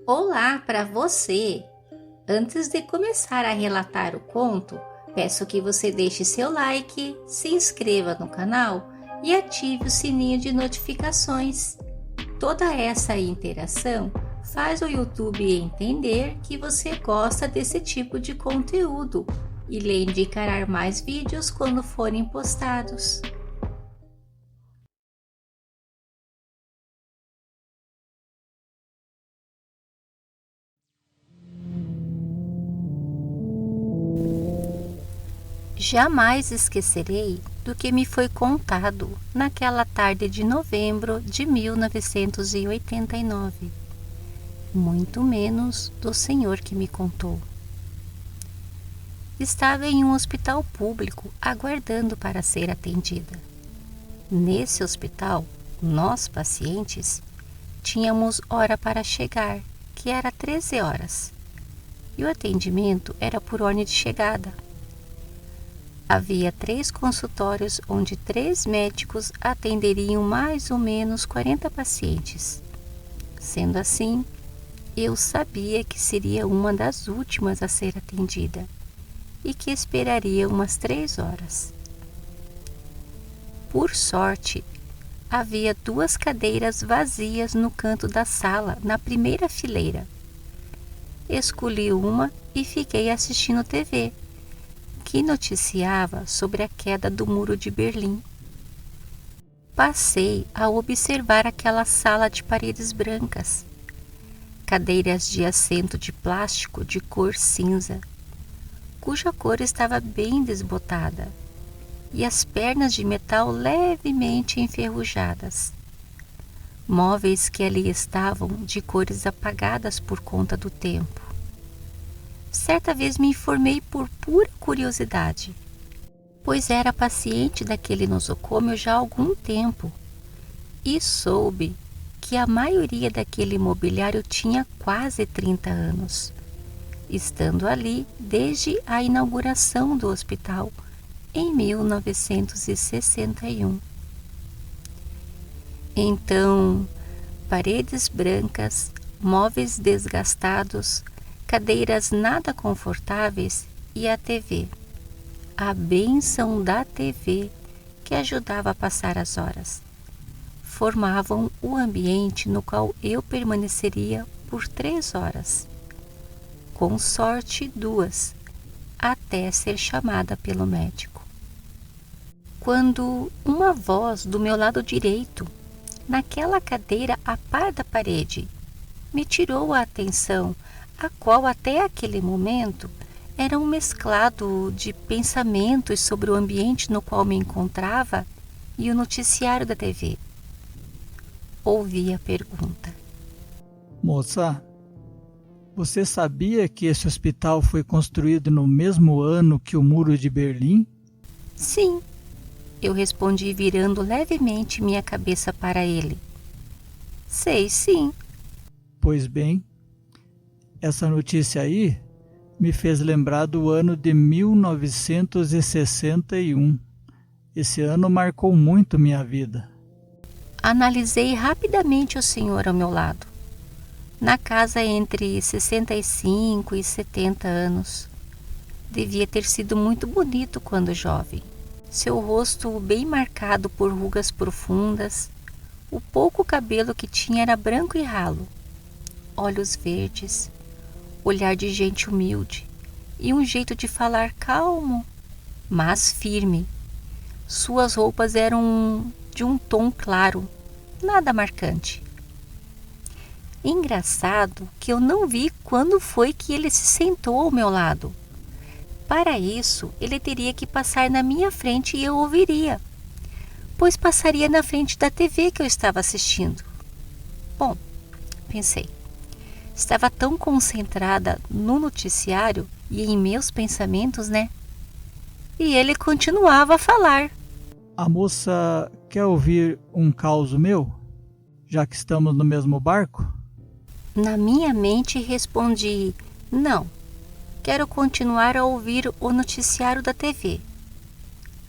Olá para você! Antes de começar a relatar o conto, peço que você deixe seu like, se inscreva no canal e ative o sininho de notificações. Toda essa interação faz o YouTube entender que você gosta desse tipo de conteúdo e lhe indicará mais vídeos quando forem postados. Jamais esquecerei do que me foi contado naquela tarde de novembro de 1989, muito menos do senhor que me contou. Estava em um hospital público aguardando para ser atendida. Nesse hospital, nós pacientes tínhamos hora para chegar, que era 13 horas, e o atendimento era por ordem de chegada. Havia 3 consultórios onde 3 médicos atenderiam mais ou menos 40 pacientes. Sendo assim, eu sabia que seria uma das últimas a ser atendida e que esperaria umas 3 horas. Por sorte, havia 2 cadeiras vazias no canto da sala, na primeira fileira. Escolhi uma e fiquei assistindo TV, que noticiava sobre a queda do Muro de Berlim. Passei a observar aquela sala de paredes brancas, cadeiras de assento de plástico de cor cinza, cuja cor estava bem desbotada, e as pernas de metal levemente enferrujadas. Móveis que ali estavam de cores apagadas por conta do tempo. Certa vez me informei por pura curiosidade, pois era paciente daquele nosocômio já há algum tempo, e soube que a maioria daquele mobiliário tinha quase 30 anos, estando ali desde a inauguração do hospital em 1961. Então, paredes brancas, móveis desgastados, cadeiras nada confortáveis e a TV. A bênção da TV que ajudava a passar as horas. Formavam o ambiente no qual eu permaneceria por 3 horas. Com sorte 2, até ser chamada pelo médico. Quando uma voz do meu lado direito, naquela cadeira a par da parede, me tirou a atenção, a qual até aquele momento era um mesclado de pensamentos sobre o ambiente no qual me encontrava e o noticiário da TV. Ouvi a pergunta. Moça, você sabia que esse hospital foi construído no mesmo ano que o Muro de Berlim? Sim, eu respondi virando levemente minha cabeça para ele. Sei sim. Pois bem, essa notícia aí me fez lembrar do ano de 1961. Esse ano marcou muito minha vida. Analisei rapidamente o senhor ao meu lado. Na casa entre 65 e 70 anos. Devia ter sido muito bonito quando jovem. Seu rosto bem marcado por rugas profundas. O pouco cabelo que tinha era branco e ralo. Olhos verdes. Olhar de gente humilde e um jeito de falar calmo, mas firme. Suas roupas eram de um tom claro, nada marcante. Engraçado que eu não vi quando foi que ele se sentou ao meu lado. Para isso, ele teria que passar na minha frente e eu ouviria, pois passaria na frente da TV que eu estava assistindo. Bom, pensei. Estava tão concentrada no noticiário e em meus pensamentos, né? E ele continuava a falar. A moça quer ouvir um caso meu? Já que estamos no mesmo barco? Na minha mente respondi, não, quero continuar a ouvir o noticiário da TV.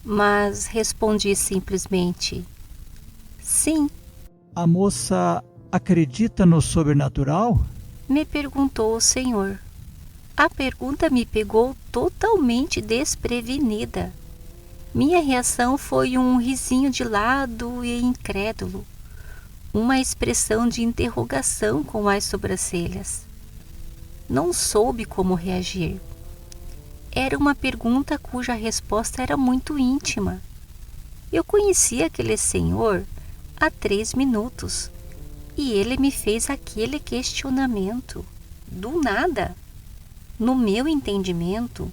Mas respondi simplesmente, sim. A moça acredita no sobrenatural? me perguntou o Senhor. A pergunta me pegou totalmente desprevenida. Minha reação foi um risinho de lado e incrédulo, uma expressão de interrogação com as sobrancelhas. Não soube como reagir. Era uma pergunta cuja resposta era muito íntima. Eu conhecia aquele senhor há 3 minutos e ele me fez aquele questionamento. Do nada. No meu entendimento,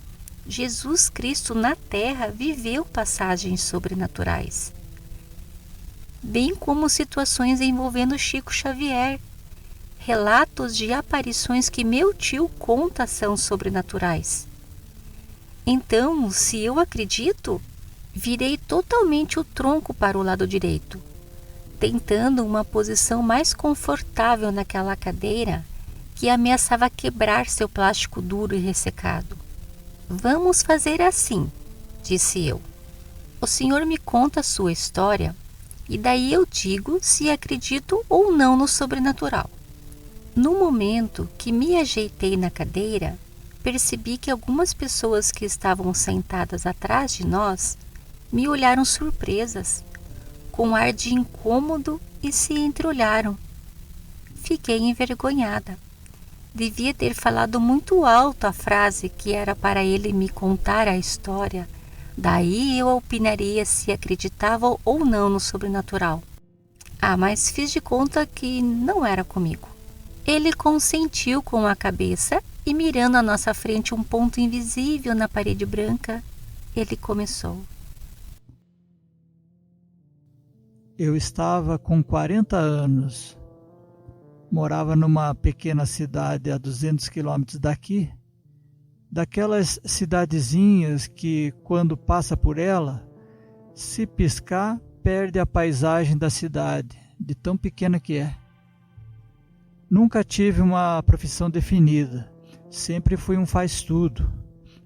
Jesus Cristo na Terra viveu passagens sobrenaturais, bem como situações envolvendo Chico Xavier. Relatos de aparições que meu tio conta são sobrenaturais. Então, se eu acredito, virei totalmente o tronco para o lado direito, tentando uma posição mais confortável naquela cadeira que ameaçava quebrar seu plástico duro e ressecado. Vamos fazer assim, disse eu. O senhor me conta a sua história e daí eu digo se acredito ou não no sobrenatural. No momento que me ajeitei na cadeira, percebi que algumas pessoas que estavam sentadas atrás de nós me olharam surpresas, com ar de incômodo e se entreolharam. Fiquei envergonhada. Devia ter falado muito alto a frase que era para ele me contar a história. Daí eu opinaria se acreditava ou não no sobrenatural. Mas fiz de conta que não era comigo. Ele consentiu com a cabeça e, mirando à nossa frente um ponto invisível na parede branca, ele começou. Eu estava com 40 anos. Morava numa pequena cidade a 200 quilômetros daqui, daquelas cidadezinhas que, quando passa por ela, se piscar, perde a paisagem da cidade, de tão pequena que é. Nunca tive uma profissão definida, sempre fui um faz-tudo.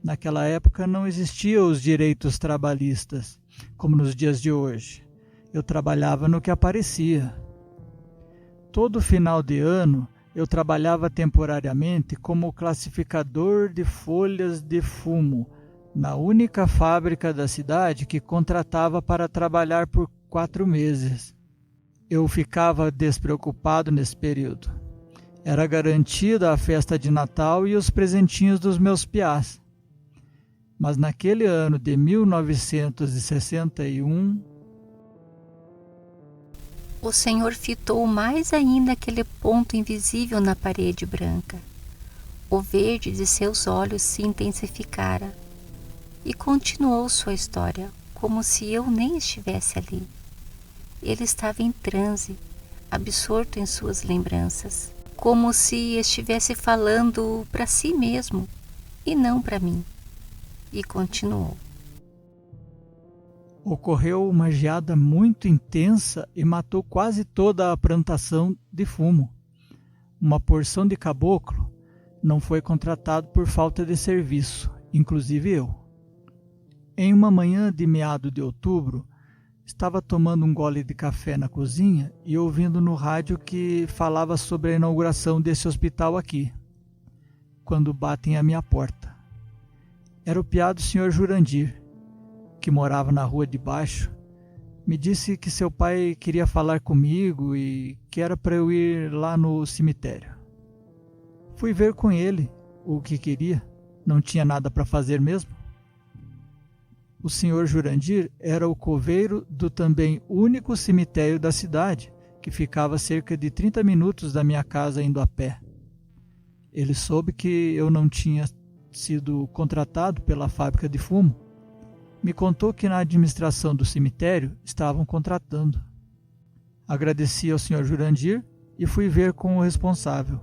Naquela época não existiam os direitos trabalhistas, como nos dias de hoje. Eu trabalhava no que aparecia. Todo final de ano, eu trabalhava temporariamente como classificador de folhas de fumo, na única fábrica da cidade que contratava para trabalhar por 4 meses. Eu ficava despreocupado nesse período. Era garantida a festa de Natal e os presentinhos dos meus piás. Mas naquele ano de 1961, o Senhor fitou mais ainda aquele ponto invisível na parede branca. O verde de seus olhos se intensificara e continuou sua história, como se eu nem estivesse ali. Ele estava em transe, absorto em suas lembranças, como se estivesse falando para si mesmo e não para mim. E continuou. Ocorreu uma geada muito intensa e matou quase toda a plantação de fumo. Uma porção de caboclo não foi contratado por falta de serviço, inclusive eu. Em uma manhã de meado de outubro, estava tomando um gole de café na cozinha e ouvindo no rádio que falava sobre a inauguração desse hospital aqui, quando batem à minha porta. Era o piá do Sr. Jurandir, que morava na rua de baixo. Me disse que seu pai queria falar comigo e que era para eu ir lá no cemitério. Fui ver com ele o que queria, não tinha nada para fazer mesmo. O Sr. Jurandir era o coveiro do também único cemitério da cidade, que ficava a cerca de 30 minutos da minha casa indo a pé. Ele soube que eu não tinha sido contratado pela fábrica de fumo. Me contou que na administração do cemitério estavam contratando. Agradeci ao Sr. Jurandir e fui ver com o responsável.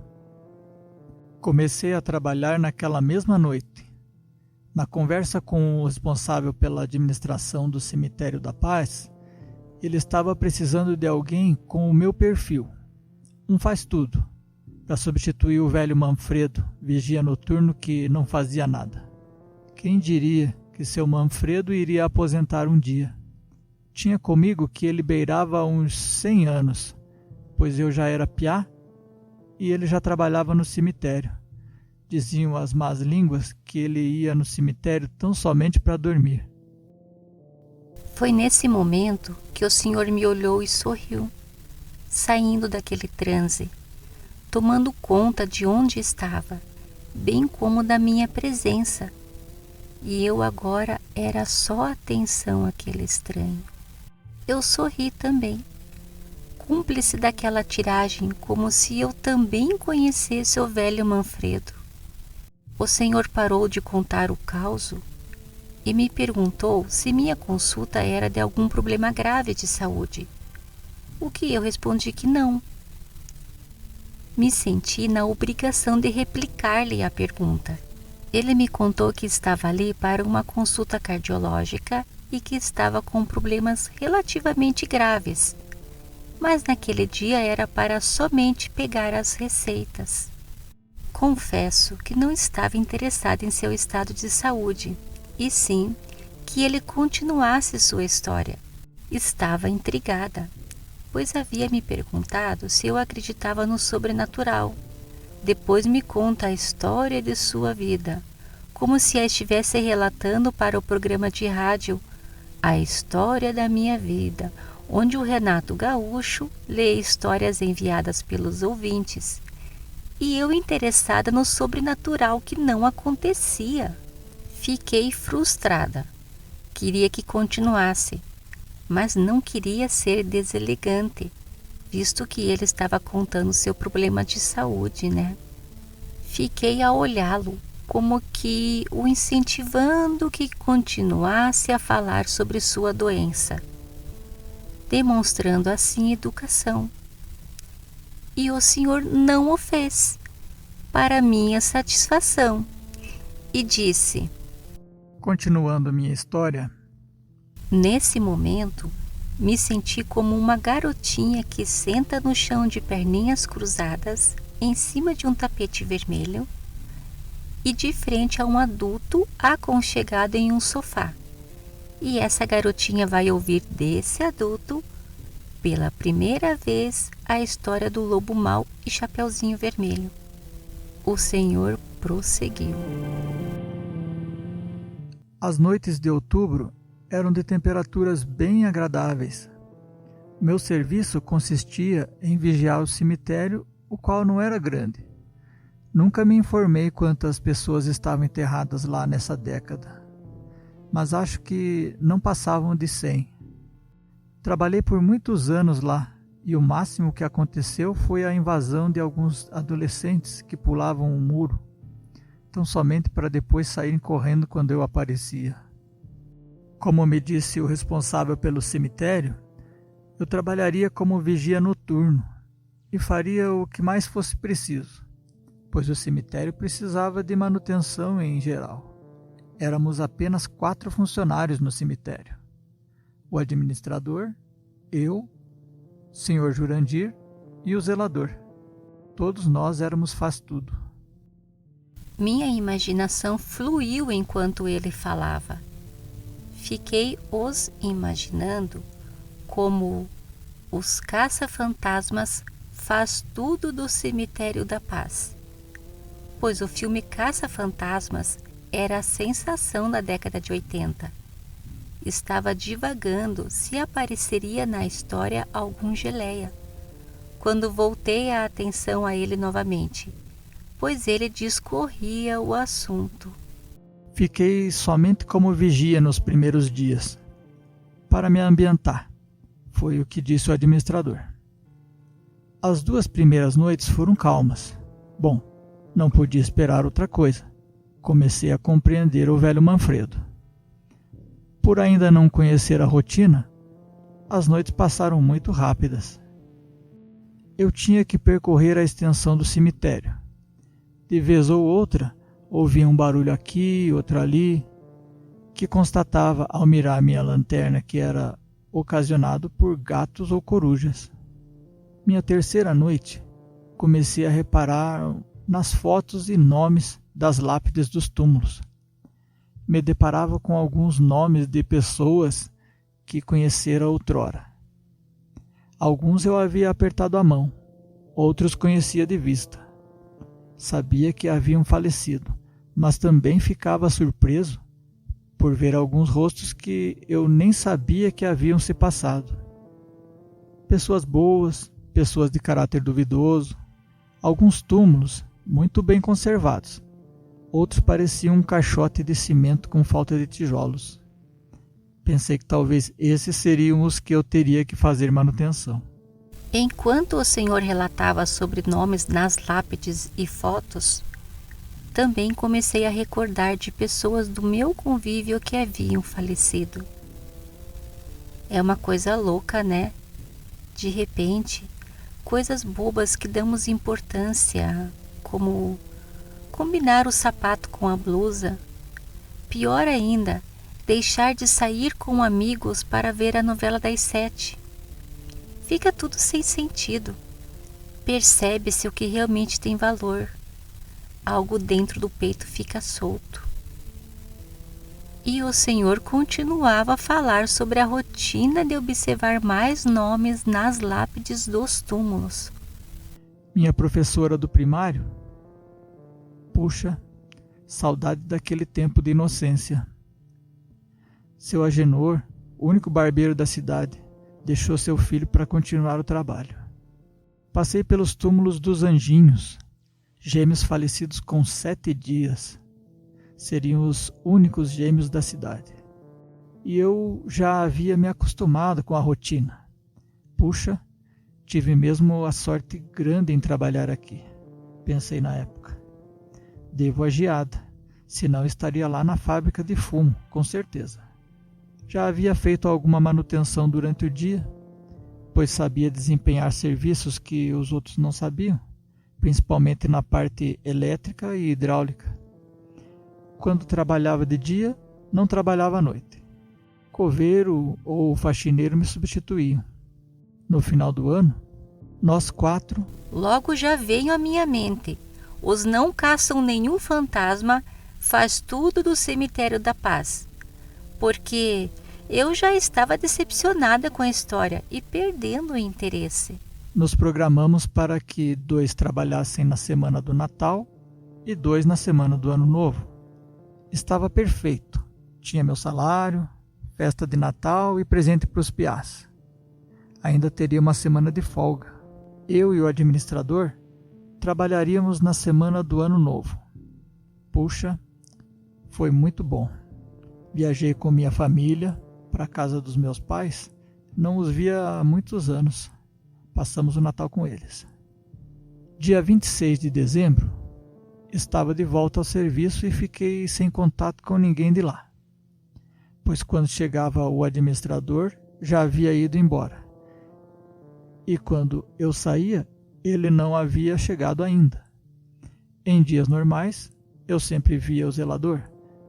Comecei a trabalhar naquela mesma noite. Na conversa com o responsável pela administração do Cemitério da Paz, ele estava precisando de alguém com o meu perfil, um faz-tudo, para substituir o velho Manfredo, vigia noturno que não fazia nada. Quem diria que seu Manfredo iria aposentar um dia? Tinha comigo que ele beirava uns 100 anos, pois eu já era piá e ele já trabalhava no cemitério. Diziam as más línguas que ele ia no cemitério tão somente para dormir. Foi nesse momento que o Senhor me olhou e sorriu, saindo daquele transe, tomando conta de onde estava, bem como da minha presença. E eu agora era só atenção àquele estranho. Eu sorri também, cúmplice daquela tiragem, como se eu também conhecesse o velho Manfredo. O Senhor parou de contar o causo e me perguntou se minha consulta era de algum problema grave de saúde, o que eu respondi que não. Me senti na obrigação de replicar-lhe a pergunta. Ele me contou que estava ali para uma consulta cardiológica e que estava com problemas relativamente graves, mas naquele dia era para somente pegar as receitas. Confesso que não estava interessada em seu estado de saúde, e sim que ele continuasse sua história. Estava intrigada, pois havia me perguntado se eu acreditava no sobrenatural. Depois me conta a história de sua vida, como se a estivesse relatando para o programa de rádio A História da Minha Vida, onde o Renato Gaúcho lê histórias enviadas pelos ouvintes, e eu interessada no sobrenatural que não acontecia. Fiquei frustrada. Queria que continuasse, mas não queria ser deselegante, visto que ele estava contando seu problema de saúde, né? Fiquei a olhá-lo, como que o incentivando que continuasse a falar sobre sua doença, demonstrando assim educação. E o Senhor não o fez, para minha satisfação, e disse: Continuando minha história, nesse momento, me senti como uma garotinha que senta no chão de perninhas cruzadas, em cima de um tapete vermelho, e de frente a um adulto aconchegado em um sofá. E essa garotinha vai ouvir desse adulto, pela primeira vez, a história do lobo mau e Chapeuzinho Vermelho. O Senhor prosseguiu. as noites de outubro eram de temperaturas bem agradáveis. Meu serviço consistia em vigiar o cemitério, o qual não era grande. Nunca me informei quantas pessoas estavam enterradas lá nessa década, mas acho que não passavam de 100. Trabalhei por muitos anos lá e o máximo que aconteceu foi a invasão de alguns adolescentes que pulavam um muro, tão somente para depois saírem correndo quando eu aparecia. Como me disse o responsável pelo cemitério, eu trabalharia como vigia noturno e faria o que mais fosse preciso, pois o cemitério precisava de manutenção em geral. Éramos apenas 4 funcionários no cemitério: o administrador, eu, Sr. Jurandir e o zelador. Todos nós éramos faz-tudo. Minha imaginação fluiu enquanto ele falava. Fiquei os imaginando como os caça-fantasmas faz tudo do Cemitério da Paz, pois o filme Caça-Fantasmas era a sensação da década de 80. Estava divagando se apareceria na história algum geleia, quando voltei a atenção a ele novamente, pois ele discorria o assunto. Fiquei somente como vigia nos primeiros dias, para me ambientar, foi o que disse o administrador. As 2 primeiras noites foram calmas. Bom, não podia esperar outra coisa. Comecei a compreender o velho Manfredo. Por ainda não conhecer a rotina, as noites passaram muito rápidas. Eu tinha que percorrer a extensão do cemitério. De vez ou outra, ouvia um barulho aqui, outro ali, que constatava ao mirar minha lanterna que era ocasionado por gatos ou corujas. Minha terceira noite, comecei a reparar nas fotos e nomes das lápides dos túmulos. Me deparava com alguns nomes de pessoas que conhecera outrora. Alguns eu havia apertado a mão, Outros conhecia de vista. Sabia que haviam falecido, mas também ficava surpreso por ver alguns rostos que eu nem sabia que haviam se passado. Pessoas boas, pessoas de caráter duvidoso, alguns túmulos muito bem conservados. Outros pareciam um caixote de cimento com falta de tijolos. Pensei que talvez esses seriam os que eu teria que fazer manutenção. Enquanto o senhor relatava sobre nomes nas lápides e fotos, também comecei a recordar de pessoas do meu convívio que haviam falecido. É uma coisa louca, né? De repente, coisas bobas que damos importância, como combinar o sapato com a blusa. Pior ainda, deixar de sair com amigos para ver a novela das 7. Fica tudo sem sentido. Percebe-se o que realmente tem valor. Algo dentro do peito fica solto. E o senhor continuava a falar sobre a rotina de observar mais nomes nas lápides dos túmulos. Minha professora do primário? Puxa, saudade daquele tempo de inocência. Seu Agenor, o único barbeiro da cidade, deixou seu filho para continuar o trabalho. Passei pelos túmulos dos anjinhos, gêmeos falecidos com 7 dias. Seriam os únicos gêmeos da cidade. E eu já havia me acostumado com a rotina. Puxa, tive mesmo a sorte grande em trabalhar aqui, pensei na época. Devo a geada, senão estaria lá na fábrica de fumo, com certeza. Já havia feito alguma manutenção durante o dia, pois sabia desempenhar serviços que os outros não sabiam, principalmente na parte elétrica e hidráulica. Quando trabalhava de dia, não trabalhava à noite. Coveiro ou faxineiro me substituíam. No final do ano, nós 4... Logo já veio à minha mente. Os não caçam nenhum fantasma, faz tudo do cemitério da paz. Porque eu já estava decepcionada com a história e perdendo o interesse. Nos programamos para que 2 trabalhassem na semana do Natal e 2 na semana do Ano Novo. Estava perfeito. Tinha meu salário, festa de Natal e presente para os piás. Ainda teria uma semana de folga. Eu e o administrador trabalharíamos na semana do Ano Novo. Puxa, foi muito bom. Viajei com minha família para a casa dos meus pais. Não os via há muitos anos. Passamos o Natal com eles. Dia 26 de dezembro, estava de volta ao serviço e fiquei sem contato com ninguém de lá, pois quando chegava o administrador já havia ido embora. E quando eu saía, ele não havia chegado ainda. Em dias normais, eu sempre via o zelador,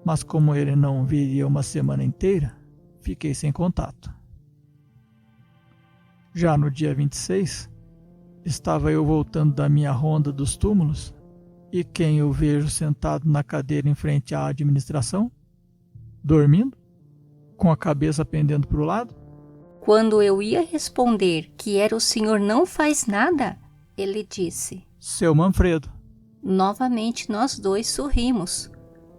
mas como ele não viria uma semana inteira, fiquei sem contato. Já no dia 26, estava eu voltando da minha ronda dos túmulos, e quem eu vejo sentado na cadeira em frente à administração? Dormindo? Com a cabeça pendendo para o lado? Quando eu ia responder que era o senhor não faz nada, ele disse: Seu Manfredo. Novamente nós 2 sorrimos.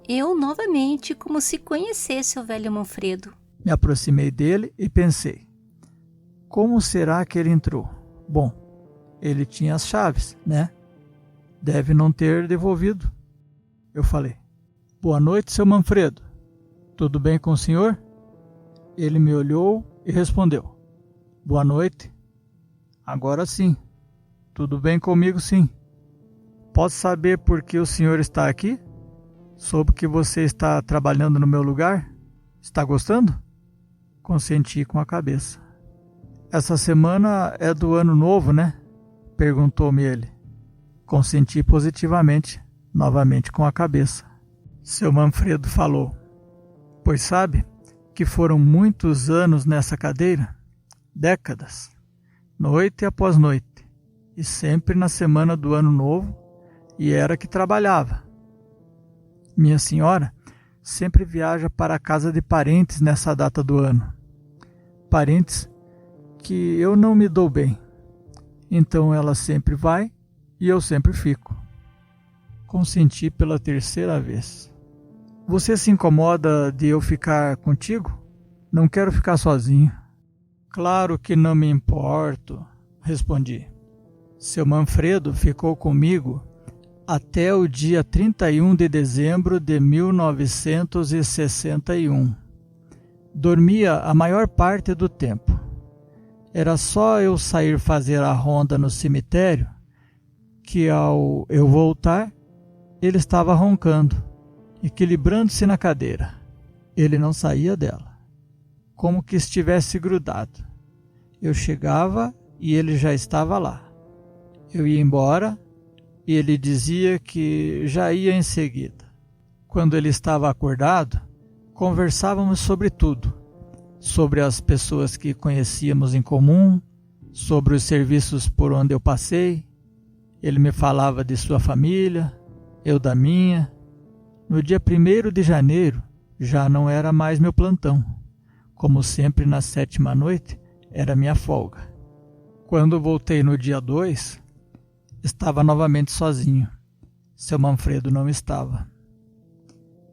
Eu novamente, como se conhecesse o velho Manfredo. Me aproximei dele e pensei: como será que ele entrou? Bom, ele tinha as chaves, né? Deve não ter devolvido. Eu falei: Boa noite, seu Manfredo. Tudo bem com o senhor? Ele me olhou e respondeu: Boa noite. Agora sim. Tudo bem comigo, sim. Posso saber por que o senhor está aqui? Soube que você está trabalhando no meu lugar? Está gostando? Consenti com a cabeça. Essa semana é do Ano Novo, né? Perguntou-me ele. Consenti positivamente, novamente com a cabeça. Seu Manfredo falou: Pois sabe que foram muitos anos nessa cadeira? Décadas. Noite após noite. E sempre na semana do Ano Novo, e era que trabalhava. Minha senhora sempre viaja para a casa de parentes nessa data do ano. Parentes que eu não me dou bem. Então ela sempre vai e eu sempre fico. Consenti pela terceira vez. Você se incomoda de eu ficar contigo? Não quero ficar sozinho. Claro que não me importo, respondi. Seu Manfredo ficou comigo até o dia 31 de dezembro de 1961. Dormia a maior parte do tempo. Era só eu sair fazer a ronda no cemitério que, ao eu voltar, ele estava roncando, equilibrando-se na cadeira. Ele não saía dela, como que estivesse grudado. Eu chegava e ele já estava lá. Eu ia embora e ele dizia que já ia em seguida. Quando ele estava acordado, conversávamos sobre tudo. Sobre as pessoas que conhecíamos em comum, sobre os serviços por onde eu passei. Ele me falava de sua família, eu da minha. No dia 1º de janeiro, já não era mais meu plantão. Como sempre, na 7ª noite, era minha folga. Quando voltei no dia 2, estava novamente sozinho. Seu Manfredo não estava.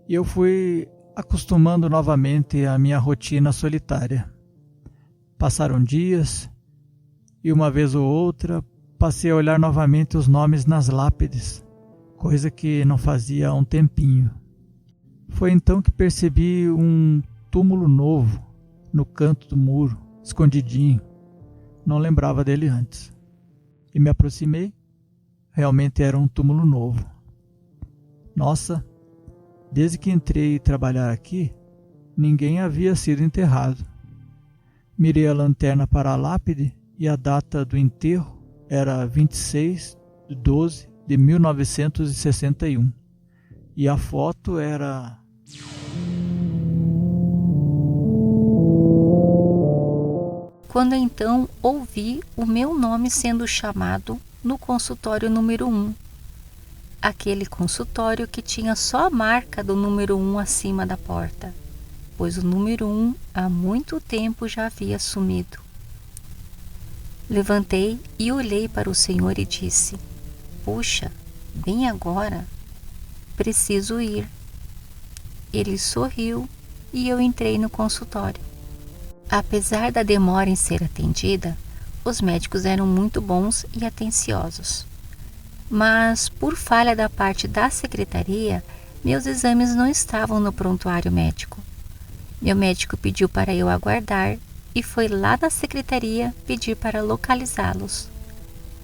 E eu fui acostumando novamente à minha rotina solitária. Passaram dias, e uma vez ou outra passei a olhar novamente os nomes nas lápides, coisa que não fazia há um tempinho. Foi então que percebi um túmulo novo no canto do muro, escondidinho. Não lembrava dele antes. E me aproximei. Realmente era um túmulo novo. Nossa, desde que entrei trabalhar aqui, ninguém havia sido enterrado. Mirei a lanterna para a lápide e a data do enterro era 26 de 12 de 1961. E a foto era... Quando então ouvi o meu nome sendo chamado no consultório número 1. Aquele consultório que tinha só a marca do número 1 acima da porta, pois o número 1 há muito tempo já havia sumido. Levantei e olhei para o senhor e disse: "Puxa, bem agora, preciso ir." Ele sorriu e eu entrei no consultório. Apesar da demora em ser atendida, os médicos eram muito bons e atenciosos. Mas, por falha da parte da secretaria, meus exames não estavam no prontuário médico. Meu médico pediu para eu aguardar e foi lá na secretaria pedir para localizá-los.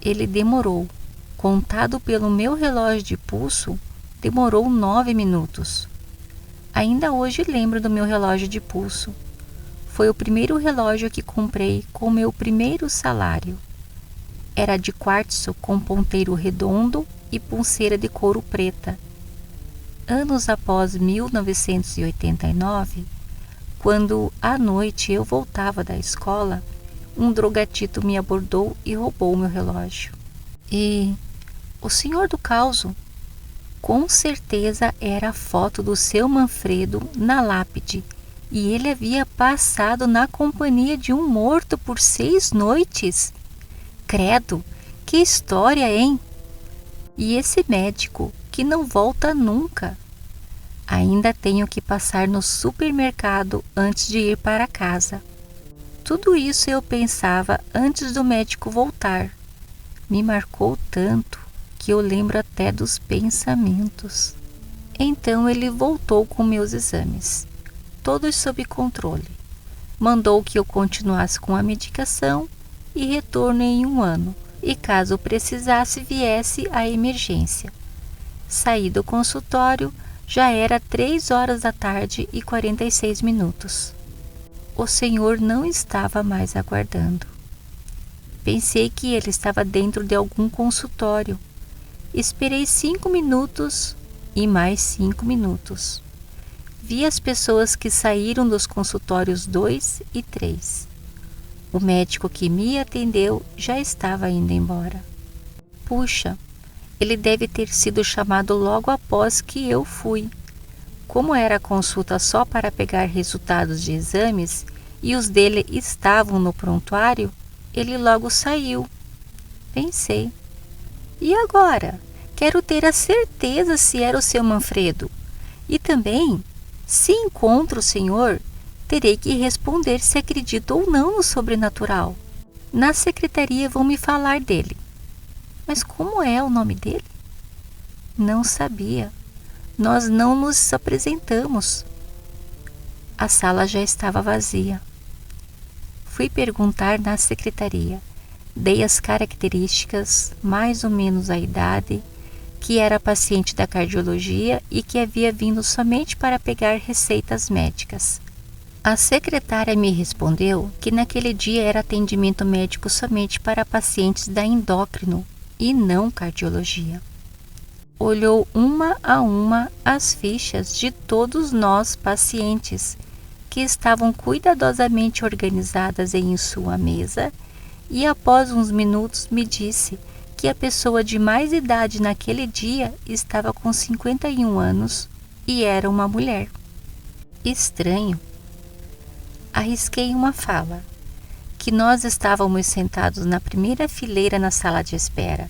Ele demorou. Contado pelo meu relógio de pulso, demorou 9 minutos. Ainda hoje lembro do meu relógio de pulso. Foi o primeiro relógio que comprei com meu primeiro salário. Era de quartzo com ponteiro redondo e pulseira de couro preta. Anos após 1989, quando à noite eu voltava da escola, um drogatito me abordou e roubou meu relógio. E o senhor do causo, com certeza era a foto do seu Manfredo na lápide, e ele havia passado na companhia de um morto por 6 noites. Credo, que história, hein? E esse médico que não volta nunca. Ainda tenho que passar no supermercado antes de ir para casa. Tudo isso eu pensava antes do médico voltar. Me marcou tanto que eu lembro até dos pensamentos. Então ele voltou com meus exames, todos sob controle. Mandou que eu continuasse com a medicação e retorno em 1 ano, e caso precisasse viesse a emergência. Saí do consultório, já era 3h46 O senhor não estava mais aguardando. Pensei que ele estava dentro de algum consultório. Esperei 5 minutos e mais 5 minutos. Vi as pessoas que saíram dos consultórios 2 e 3. O médico que me atendeu já estava indo embora. Puxa, ele deve ter sido chamado logo após que eu fui. Como era a consulta só para pegar resultados de exames e os dele estavam no prontuário, ele logo saiu. Pensei. E agora? Quero ter a certeza se era o seu Manfredo. E também, se encontro o senhor, terei que responder se acredito ou não no sobrenatural. Na secretaria vão me falar dele. Mas como é o nome dele? Não sabia. Nós não nos apresentamos. A sala já estava vazia. Fui perguntar na secretaria. Dei as características, mais ou menos a idade, que era paciente da cardiologia e que havia vindo somente para pegar receitas médicas. A secretária me respondeu que naquele dia era atendimento médico somente para pacientes da endócrino e não cardiologia. Olhou uma a uma as fichas de todos nós pacientes, que estavam cuidadosamente organizadas em sua mesa, e após uns minutos me disse que a pessoa de mais idade naquele dia estava com 51 anos e era uma mulher. Estranho. Arrisquei uma fala, que nós estávamos sentados na primeira fileira na sala de espera,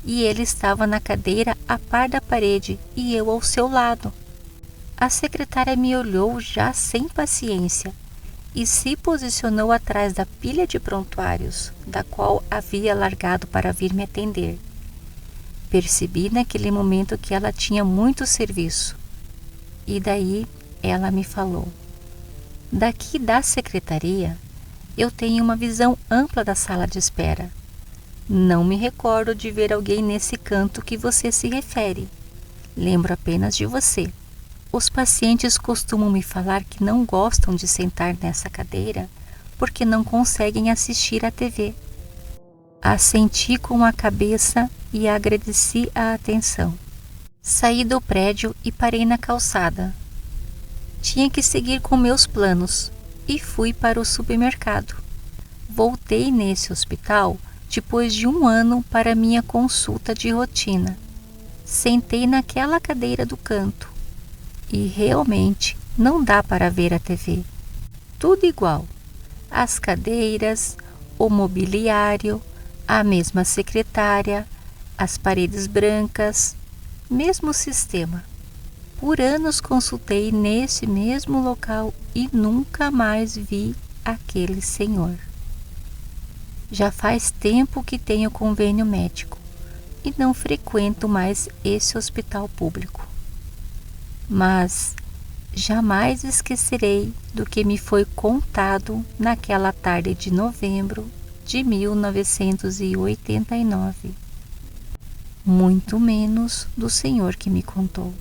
e ele estava na cadeira a par da parede e eu ao seu lado. A secretária me olhou já sem paciência e se posicionou atrás da pilha de prontuários, da qual havia largado para vir me atender. Percebi naquele momento que ela tinha muito serviço. E daí ela me falou: daqui da secretaria, eu tenho uma visão ampla da sala de espera. Não me recordo de ver alguém nesse canto que você se refere. Lembro apenas de você. Os pacientes costumam me falar que não gostam de sentar nessa cadeira porque não conseguem assistir à TV. Assenti com a cabeça e agradeci a atenção. Saí do prédio e parei na calçada. Tinha que seguir com meus planos e fui para o supermercado. Voltei nesse hospital depois de 1 ano para minha consulta de rotina. Sentei naquela cadeira do canto. E realmente não dá para ver a TV. Tudo igual. As cadeiras, o mobiliário, a mesma secretária, as paredes brancas, mesmo sistema. Por anos consultei nesse mesmo local e nunca mais vi aquele senhor. Já faz tempo que tenho convênio médico e não frequento mais esse hospital público. Mas jamais esquecerei do que me foi contado naquela tarde de novembro de 1989. Muito menos do senhor que me contou.